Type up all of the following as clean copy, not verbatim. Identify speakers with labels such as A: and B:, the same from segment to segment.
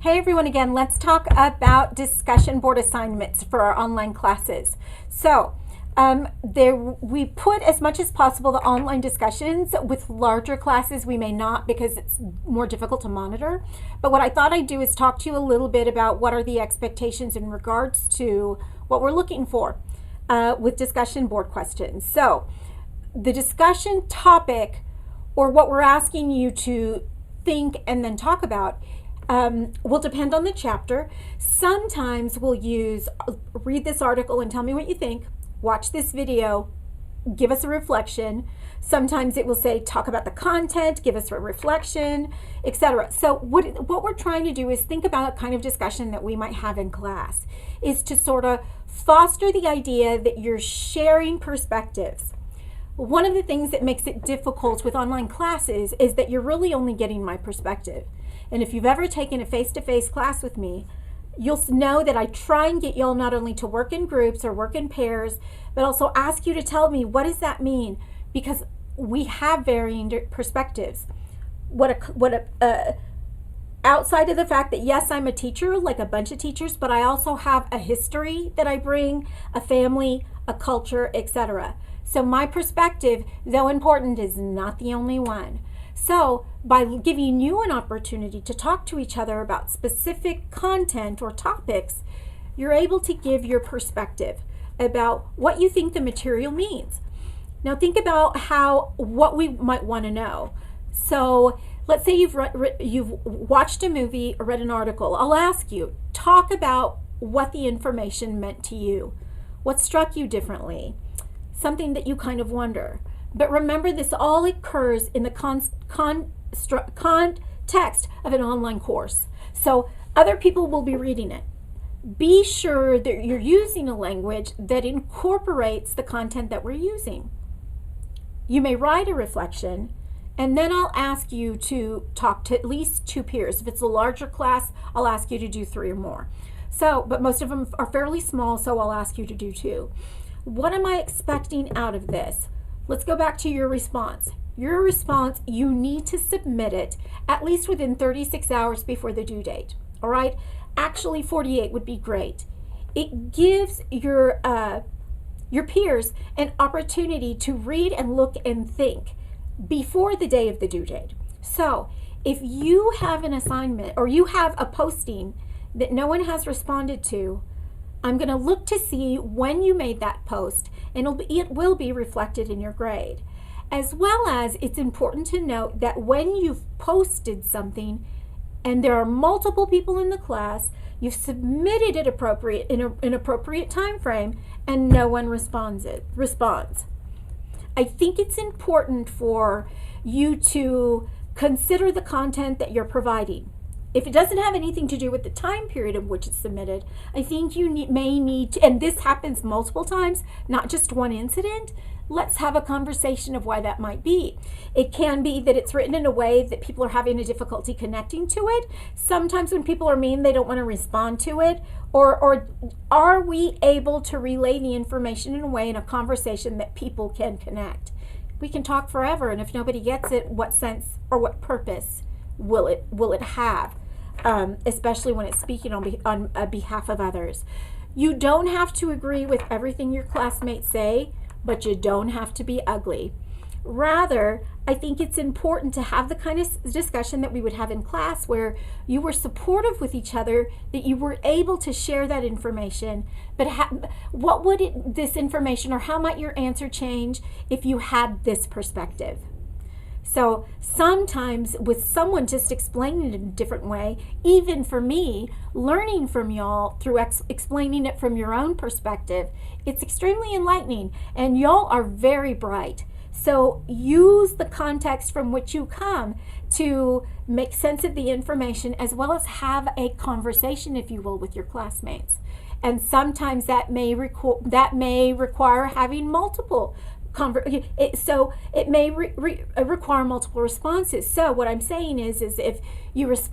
A: Hey everyone again, let's talk about discussion board assignments for our online classes. So we put as much as possible the online discussions. With larger classes we may not because it's more difficult to monitor. But what I thought I'd do is talk to you a little bit about what are the expectations in regards to what we're looking for with discussion board questions. So the discussion topic, or what we're asking you to think and then talk about, will depend on the chapter. Sometimes we'll use read this article and tell me what you think, watch this video, give us a reflection. Sometimes it will say talk about the content, give us a reflection, etc. So what we're trying to do is think about a kind of discussion that we might have in class, is to sort of foster the idea that you're sharing perspectives. One of the things that makes it difficult with online classes is that you're really only getting my perspective. And if you've ever taken a face-to-face class with me, you'll know that I try and get y'all not only to work in groups or work in pairs, but also ask you to tell me, what does that mean? Because we have varying perspectives. Outside of the fact that yes, I'm a teacher, like a bunch of teachers, but I also have a history that I bring, a family, a culture, etc. So my perspective, though important, is not the only one. So by giving you an opportunity to talk to each other about specific content or topics, you're able to give your perspective about what you think the material means. Now think about what we might want to know. So let's say you've watched a movie or read an article. I'll ask you, talk about what the information meant to you. What struck you differently? Something that you kind of wonder. But remember, this all occurs in the context of an online course. So other people will be reading it. Be sure that you're using a language that incorporates the content that we're using. You may write a reflection, and then I'll ask you to talk to at least 2 peers. If it's a larger class, I'll ask you to do 3 or more. But most of them are fairly small, so I'll ask you to do 2. What am I expecting out of this? Let's go back to your response. Your response, you need to submit it at least within 36 hours before the due date. All right? Actually, 48 would be great. It gives your peers an opportunity to read and look and think before the day of the due date. So if you have an assignment or you have a posting that no one has responded to, I'm going to look to see when you made that post, and it will be reflected in your grade. As well as, it's important to note that when you've posted something and there are multiple people in the class, you've submitted it in an appropriate time frame, and no one responds. I think it's important for you to consider the content that you're providing. If it doesn't have anything to do with the time period in which it's submitted, I think you may need to, and this happens multiple times, not just one incident, let's have a conversation of why that might be. It can be that it's written in a way that people are having a difficulty connecting to it. Sometimes when people are mean, they don't want to respond to it. Or are we able to relay the information in a way in a conversation that people can connect? We can talk forever, and if nobody gets it, what sense or what purpose will it have, especially when it's speaking on behalf of others. You don't have to agree with everything your classmates say, but you don't have to be ugly. Rather, I think it's important to have the kind of discussion that we would have in class, where you were supportive with each other, that you were able to share that information, but what would this information, or how might your answer change if you had this perspective? So sometimes with someone just explaining it in a different way, even for me, learning from y'all through explaining it from your own perspective, it's extremely enlightening, and y'all are very bright. So use the context from which you come to make sense of the information, as well as have a conversation, if you will, with your classmates. And sometimes that may require having multiple so it may require multiple responses. So what I'm saying is if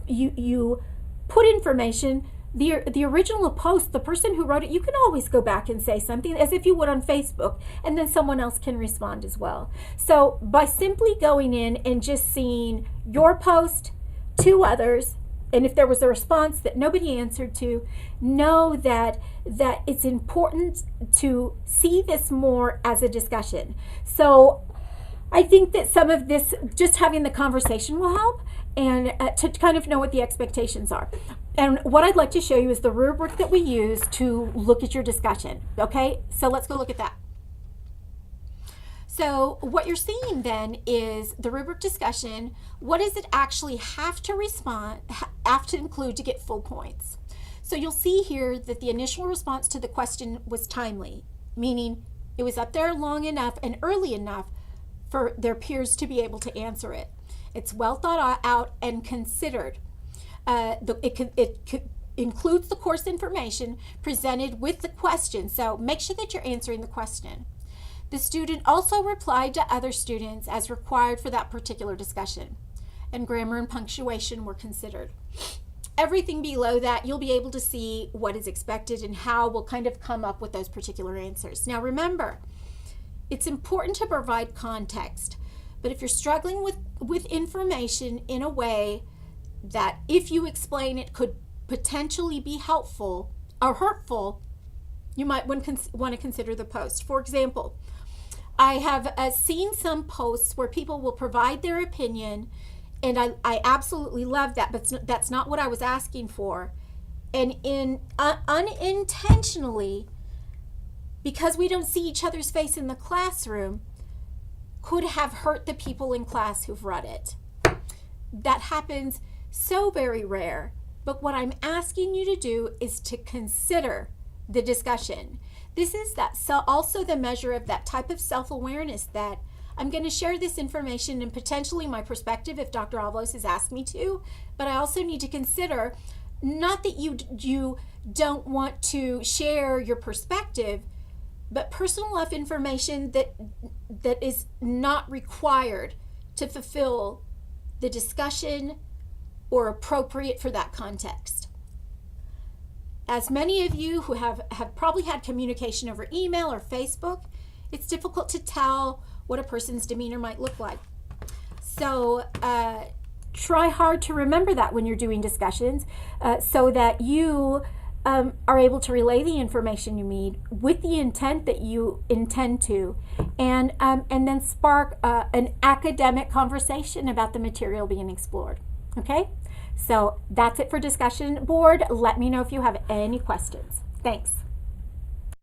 A: you put information, the original post, the person who wrote it, you can always go back and say something as if you would on Facebook, and then someone else can respond as well. So by simply going in and just seeing your post, 2 others, and if there was a response that nobody answered to, know that it's important to see this more as a discussion. So I think that some of this, just having the conversation will help, and to kind of know what the expectations are. And what I'd like to show you is the rubric that we use to look at your discussion. Okay, so let's go look at that. So what you're seeing then is the rubric discussion. What does it actually have to include to get full points? So you'll see here that the initial response to the question was timely, meaning it was up there long enough and early enough for their peers to be able to answer it. It's well thought out and considered. It includes the course information presented with the question, so make sure that you're answering the question. The student also replied to other students as required for that particular discussion, and grammar and punctuation were considered. Everything below that, you'll be able to see what is expected and how we'll kind of come up with those particular answers. Now remember, it's important to provide context, but if you're struggling with information in a way that if you explain it could potentially be helpful or hurtful, you might want to consider the post. For example, I have seen some posts where people will provide their opinion, and I absolutely love that, but that's not what I was asking for. And unintentionally, because we don't see each other's face in the classroom, could have hurt the people in class who've read it. That happens so very rare, but what I'm asking you to do is to consider the discussion. This is also the measure of that type of self-awareness that I'm going to share this information and potentially my perspective if Dr. Avalos has asked me to, but I also need to consider, not that you don't want to share your perspective, but personal enough information that is not required to fulfill the discussion or appropriate for that context. As many of you who have probably had communication over email or Facebook, it's difficult to tell what a person's demeanor might look like. So try hard to remember that when you're doing discussions so that you are able to relay the information you need with the intent that you intend to, and then spark an academic conversation about the material being explored. Okay? So that's it for discussion board. Let me know if you have any questions. Thanks.